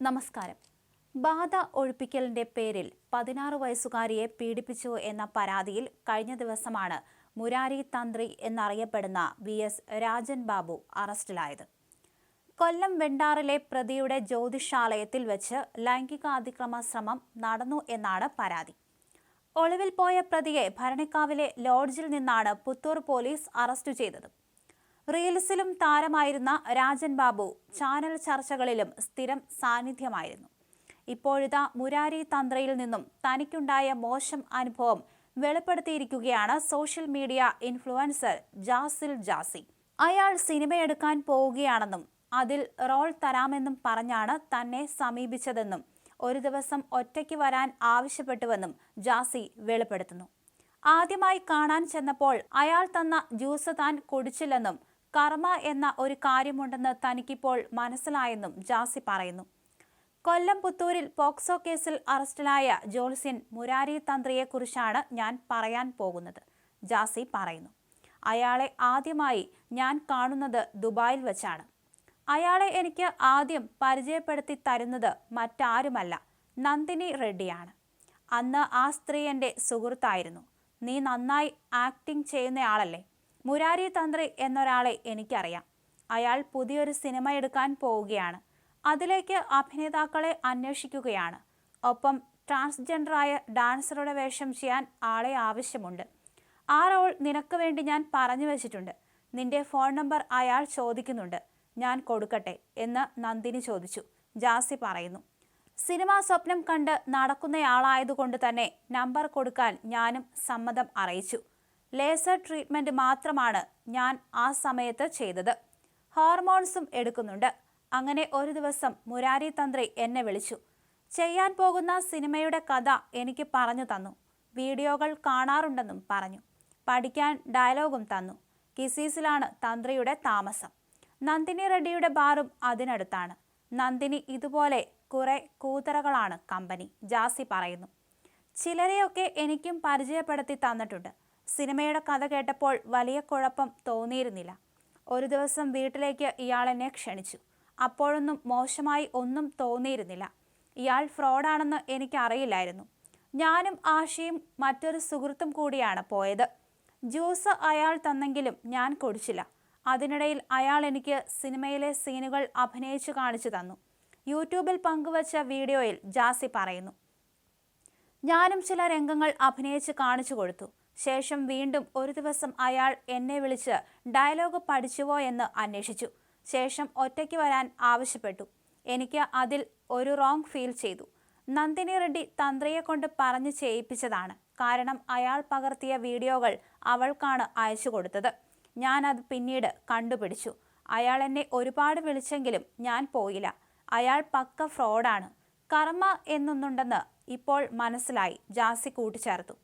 നമസ്കാരം. ബാധ ഒഴിപ്പിക്കലിന്റെ പേരിൽ 16 വയസ്സുകാരിയെ പീഡിപ്പിച്ചു എന്ന പരാതിയിൽ കഴിഞ്ഞ ദിവസമാണ് മുരാരി തന്ത്രി എന്നറിയപ്പെടുന്ന VS രാജൻ ബാബു അറസ്റ്റിലായത്. കൊല്ലം വെണ്ടാറിലെ പ്രതിയുടെ ജ്യോതിഷാലയത്തിൽ വെച്ച് ലൈംഗികാതിക്രമ ശ്രമം നടന്നു എന്നാണ് പരാതി. ഒളിവിൽ പോയ പ്രതിയെ ഭരണിക്കാവിലെ ലോഡ്ജിൽ നിന്നാണ് പുത്തൂർ പോലീസ് അറസ്റ്റ് ചെയ്തത്. റീൽസിലും താരമായിരുന്ന രാജൻ ബാബു ചാനൽ ചർച്ചകളിലും സ്ഥിരം സാന്നിധ്യമായിരുന്നു. ഇപ്പോഴിതാ മുരാരി തന്ത്രിയിൽ നിന്നും തനിക്കുണ്ടായ മോശം അനുഭവം വെളിപ്പെടുത്തിയിരിക്കുകയാണ് സോഷ്യൽ മീഡിയ ഇൻഫ്ലുവൻസർ ജാസി. അയാൾ സിനിമയെടുക്കാൻ പോവുകയാണെന്നും അതിൽ റോൾ തരാമെന്നും പറഞ്ഞാണ് തന്നെ സമീപിച്ചതെന്നും ഒരു ദിവസം ഒറ്റയ്ക്ക് വരാൻ ആവശ്യപ്പെട്ടുവെന്നും ജാസി വെളിപ്പെടുത്തുന്നു. ആദ്യമായി കാണാൻ ചെന്നപ്പോൾ അയാൾ തന്ന ജ്യൂസ് താൻ കുടിച്ചില്ലെന്നും കർമ്മ എന്ന ഒരു കാര്യമുണ്ടെന്ന് തനിക്കിപ്പോൾ മനസ്സിലായെന്നും ജാസി പറയുന്നു. കൊല്ലം പുത്തൂരിൽ പോക്സോ കേസിൽ അറസ്റ്റിലായ ജ്യോത്സ്യൻ മുരാരി തന്ത്രിയെക്കുറിച്ചാണ് ഞാൻ പറയാൻ പോകുന്നത്. ജാസി പറയുന്നു. അയാളെ ആദ്യമായി ഞാൻ കാണുന്നത് ദുബായിൽ വെച്ചാണ്. അയാളെ എനിക്ക് ആദ്യം പരിചയപ്പെടുത്തി തരുന്നത് മറ്റാരുമല്ല, നന്ദിനി റെഡ്ഡിയാണ്. അന്ന് ആ സ്ത്രീ എൻ്റെ സുഹൃത്തായിരുന്നു. നീ നന്നായി ആക്ടിംഗ് ചെയ്യുന്നയാളല്ലേ? മുരാരി തന്ത്രി എന്നൊരാളെ എനിക്കറിയാം. അയാൾ പുതിയൊരു സിനിമ എടുക്കാൻ പോവുകയാണ്. അതിലേക്ക് അഭിനേതാക്കളെ അന്വേഷിക്കുകയാണ്. ഒപ്പം ട്രാൻസ്ജെൻഡറായ ഡാൻസറുടെ വേഷം ചെയ്യാൻ ആളെ ആവശ്യമുണ്ട്. ആ റോൾ നിനക്ക് വേണ്ടി ഞാൻ പറഞ്ഞു വെച്ചിട്ടുണ്ട്. നിന്റെ ഫോൺ നമ്പർ അയാൾ ചോദിക്കുന്നുണ്ട്. ഞാൻ കൊടുക്കട്ടെ എന്ന് നന്ദിനി ചോദിച്ചു. ജാസി പറയുന്നു. സിനിമാ സ്വപ്നം കണ്ട് നടക്കുന്നയാളായതുകൊണ്ട് തന്നെ നമ്പർ കൊടുക്കാൻ ഞാനും സമ്മതം അറിയിച്ചു. ലേസർ ട്രീറ്റ്മെൻറ്റ് മാത്രമാണ് ഞാൻ ആ സമയത്ത് ചെയ്തത്. ഹോർമോൺസും എടുക്കുന്നുണ്ട്. അങ്ങനെ ഒരു ദിവസം മുരാരി തന്ത്രി എന്നെ വിളിച്ചു. ചെയ്യാൻ പോകുന്ന സിനിമയുടെ കഥ എനിക്ക് പറഞ്ഞു തന്നു. വീഡിയോകൾ കാണാറുണ്ടെന്നും പറഞ്ഞു. പഠിക്കാൻ ഡയലോഗും തന്നു. കിസീസിലാണ് തന്ത്രിയുടെ താമസം. നന്ദിനി റെഡ്ഡിയുടെ ബാറും അതിനടുത്താണ്. നന്ദിനി ഇതുപോലെ കുറെ കൂതറകളാണ് കമ്പനി. ജാസി പറയുന്നു. ചിലരെയൊക്കെ എനിക്കും പരിചയപ്പെടുത്തി തന്നിട്ടുണ്ട്. സിനിമയുടെ കഥ കേട്ടപ്പോൾ വലിയ കുഴപ്പം തോന്നിയിരുന്നില്ല. ഒരു ദിവസം വീട്ടിലേക്ക് ഇയാൾ എന്നെ ക്ഷണിച്ചു. അപ്പോഴൊന്നും മോശമായി ഒന്നും തോന്നിയിരുന്നില്ല. ഇയാൾ ഫ്രോഡാണെന്ന് എനിക്കറിയില്ലായിരുന്നു. ഞാനും ആശയും മറ്റൊരു സുഹൃത്തും കൂടിയാണ് പോയത്. ജ്യൂസ് അയാൾ തന്നെങ്കിലും ഞാൻ കുടിച്ചില്ല. അതിനിടയിൽ അയാൾ എനിക്ക് സിനിമയിലെ സീനുകൾ അഭിനയിച്ചു കാണിച്ചു തന്നു. യൂട്യൂബിൽ പങ്കുവച്ച വീഡിയോയിൽ ജാസി പറയുന്നു. ഞാനും ചില രംഗങ്ങൾ അഭിനയിച്ച് കാണിച്ചു കൊടുത്തു. ശേഷം വീണ്ടും ഒരു ദിവസം അയാൾ എന്നെ വിളിച്ച് ഡയലോഗ് പഠിച്ചുവോ എന്ന് അന്വേഷിച്ചു. ശേഷം ഒറ്റയ്ക്ക് വരാൻ ആവശ്യപ്പെട്ടു. എനിക്ക് അതിൽ ഒരു റോങ് ഫീൽ ചെയ്തു. നന്ദിനി റെഡ്ഡി തന്ത്രിയെ കൊണ്ട് പറഞ്ഞു ചെയ്യിപ്പിച്ചതാണ്. കാരണം അയാൾ പകർത്തിയ വീഡിയോകൾ അവൾക്കാണ് അയച്ചു കൊടുത്തത്. ഞാൻ അത് പിന്നീട് കണ്ടുപിടിച്ചു. അയാൾ എന്നെ ഒരുപാട് വിളിച്ചെങ്കിലും ഞാൻ പോയില്ല. അയാൾ പക്ക ഫ്രോഡാണ്. കർമ്മ എന്നൊന്നുണ്ടെന്ന് ഇപ്പോൾ മനസ്സിലായി. ജാസി കൂട്ടിച്ചേർത്തു.